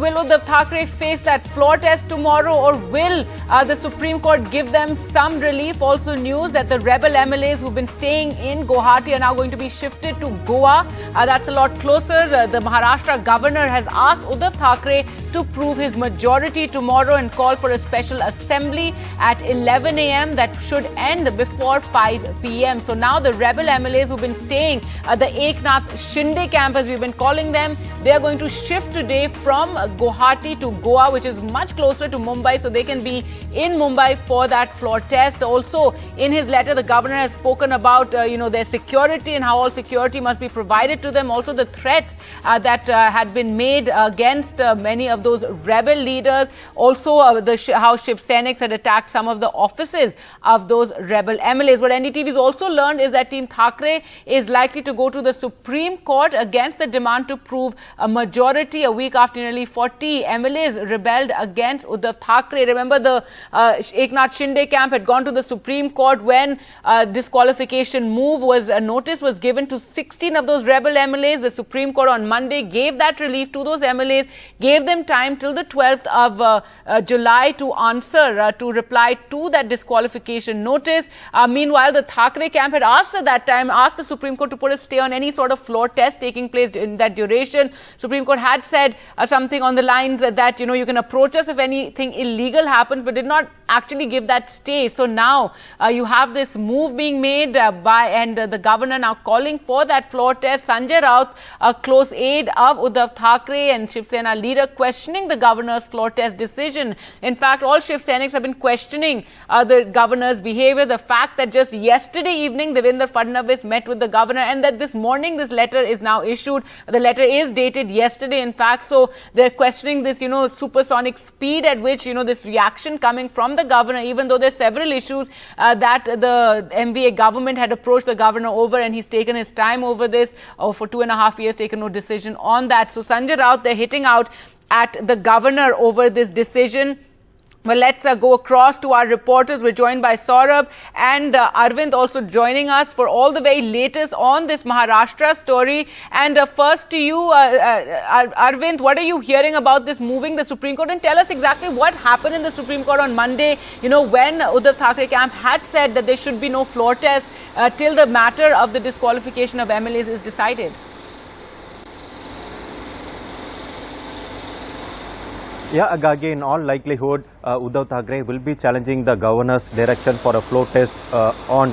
will Uddhav Thackeray face that floor test tomorrow, or will the Supreme Court give them some relief? Also news that the rebel MLAs who've been staying in Guwahati are now going to be shifted to Goa. That's a lot closer. The Maharashtra governor has asked Uddhav Thackeray to prove his majority tomorrow and call for a special assembly at 11 a.m. that should end before 5 p.m. So now the rebel MLAs who've been staying at the Eknath Shinde camp, as we've been calling them, they are going to shift today from Guwahati to Goa, which is much closer to Mumbai, so they can be in Mumbai for that floor test. Also, in his letter, the governor has spoken about their security and how all security must be provided to them. Also, the threats that had been made against many of those rebel leaders. Also, how Shiv Sainiks had attacked some of the offices of those rebel MLAs. What NDTV has also learned is that Team Thackeray is likely to go to the Supreme Court against the demand to prove a majority a week after nearly 40 MLAs rebelled against Uddhav Thackeray. Remember, the Eknath Shinde camp had gone to the Supreme Court when disqualification notice was given to 16 of those rebel MLAs. The Supreme Court on Monday gave that relief to those MLAs, gave them time till the 12th of July to answer, to reply to that disqualification notice. Meanwhile, the Thackeray camp had asked the Supreme Court to put a stay on any sort of floor test taking place in that duration. Supreme Court had said something on the lines that, you can approach us if anything illegal happens, but did not actually give that stay. So now you have this move being made and the governor now calling for that floor test. Sanjay Raut, a close aide of Uddhav Thackeray and Shiv Sena leader, questioning the governor's floor test decision. In fact, all Shiv Sainiks have been questioning the governor's behavior. The fact that just yesterday evening, Devendra Fadnavis met with the governor, and that this morning this letter is now issued. The letter is dated yesterday, in fact. So they're questioning this, supersonic speed at which, this reaction coming from the governor, even though there's several issues that the MVA government had approached the governor over, and he's taken his time over this for 2.5 years, taken no decision on that. So Sanjay Raut, they're hitting out at the governor over this decision. Well, let's go across to our reporters. We're joined by Saurabh and Arvind also joining us for all the very latest on this Maharashtra story. And first to you, Arvind, what are you hearing about this moving the Supreme Court? And tell us exactly what happened in the Supreme Court on Monday, when Uddhav Thackeray camp had said that there should be no floor test till the matter of the disqualification of MLAs is decided. Yeah, Agagi, in all likelihood, Uddhav Thackeray will be challenging the governor's direction for a floor test on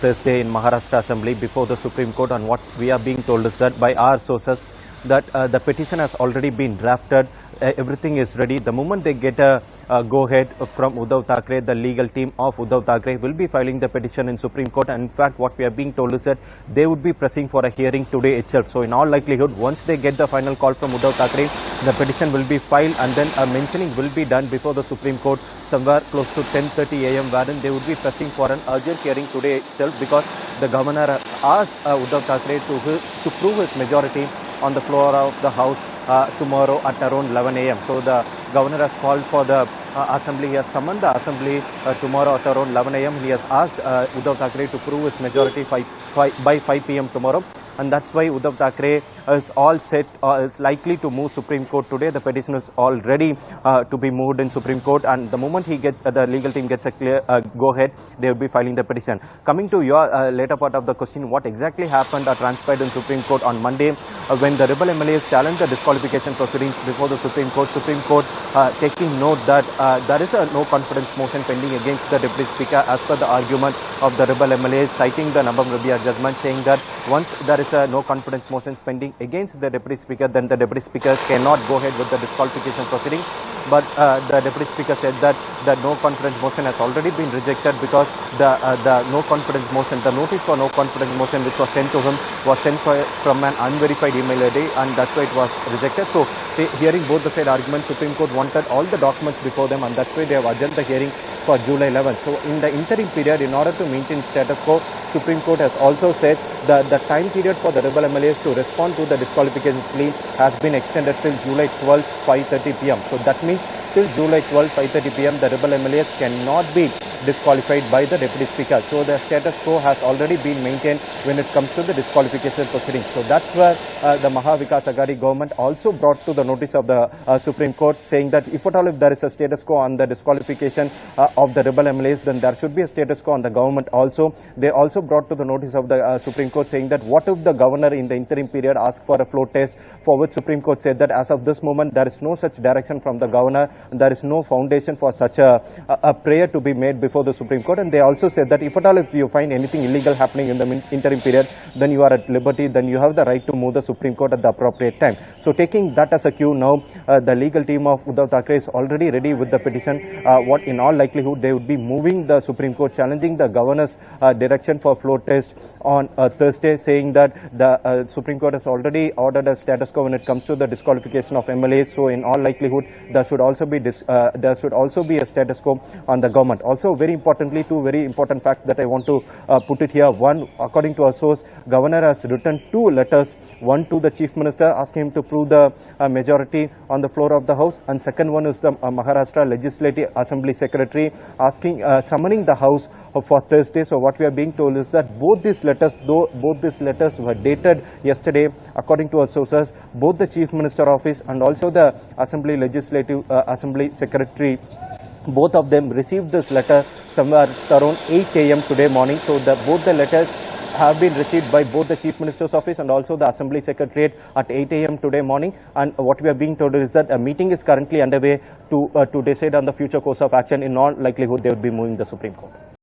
Thursday in Maharashtra Assembly before the Supreme Court. And what we are being told is that by our sources that the petition has already been drafted. Everything is ready. The moment they get a go-ahead from Uddhav Thackeray, the legal team of Uddhav Thackeray will be filing the petition in Supreme Court. And in fact, what we are being told is that they would be pressing for a hearing today itself. So in all likelihood, once they get the final call from Uddhav Thackeray, the petition will be filed, and then a mentioning will be done before the Supreme Court somewhere close to 10:30 a.m. wherein they would be pressing for an urgent hearing today itself, because the governor has asked Uddhav Thackeray to prove his majority on the floor of the House tomorrow at around 11 a.m. So the governor has called for the assembly. He has summoned the assembly tomorrow at around 11 a.m. He has asked Uddhav Thackeray to prove his majority by 5 p.m. tomorrow. And that's why Uddhav Thackeray is all set, is likely to move Supreme Court today. The petition is all ready to be moved in Supreme Court, and the moment the legal team gets a clear go-ahead, they will be filing the petition. Coming to your later part of the question, what exactly happened or transpired in Supreme Court on Monday when the rebel MLAs challenged the disqualification proceedings before the Supreme Court taking note that there is a no confidence motion pending against the Deputy Speaker as per the argument of the rebel MLAs, citing the Nabam Rabia judgment, saying that once there is a no confidence motion pending against the Deputy Speaker, then the Deputy Speaker cannot go ahead with the disqualification proceeding. But the Deputy Speaker said that the no confidence motion has already been rejected, because the no confidence motion, the notice for no confidence motion which was sent to him was sent from an unverified email ID, and that's why it was rejected. So hearing both the side arguments, Supreme Court wanted all the documents before them, and that's why they have adjourned the hearing for July 11th. So in the interim period, in order to maintain status quo, Supreme Court has also said that the time period for the rebel MLAs to respond to the disqualification plea has been extended till July 12th, 5:30 p.m. So that means till July 12, 5:30 p.m. the rebel MLAs cannot be disqualified by the Deputy Speaker. So the status quo has already been maintained when it comes to the disqualification proceedings. So that's where the Maha Vikas Aghadi government also brought to the notice of the Supreme Court, saying that if at all if there is a status quo on the disqualification of the rebel MLAs, then there should be a status quo on the government also. They also brought to the notice of the Supreme Court, saying that what if the governor in the interim period asked for a floor test, for which Supreme Court said that as of this moment there is no such direction from the governor, there is no foundation for such a prayer to be made before the Supreme Court. And they also said that if at all if you find anything illegal happening in the interim period, then you are at liberty, then you have the right to move the Supreme Court at the appropriate time. So taking that as a cue now, the legal team of Uddhav Thackeray is already ready with the petition. What in all likelihood they would be moving the Supreme Court, challenging the governor's direction for floor test on Thursday, saying that the Supreme Court has already ordered a status quo when it comes to the disqualification of MLAs. So in all likelihood there should also be a status quo on the government. Also, very importantly, two very important facts that I want to put it here. One, according to a source, governor has written 2 letters, one to the chief minister asking him to prove the majority on the floor of the house, and second one is the Maharashtra Legislative Assembly Secretary summoning the house for Thursday. So what we are being told is that both these letters were dated yesterday. According to our sources, both the chief minister office and also the Legislative Assembly Secretary, both of them received this letter somewhere around 8 a.m. today morning. So both the letters have been received by both the Chief Minister's office and also the Assembly Secretariat at 8 a.m. today morning. And what we are being told is that a meeting is currently underway to decide on the future course of action. In all likelihood, they would be moving the Supreme Court.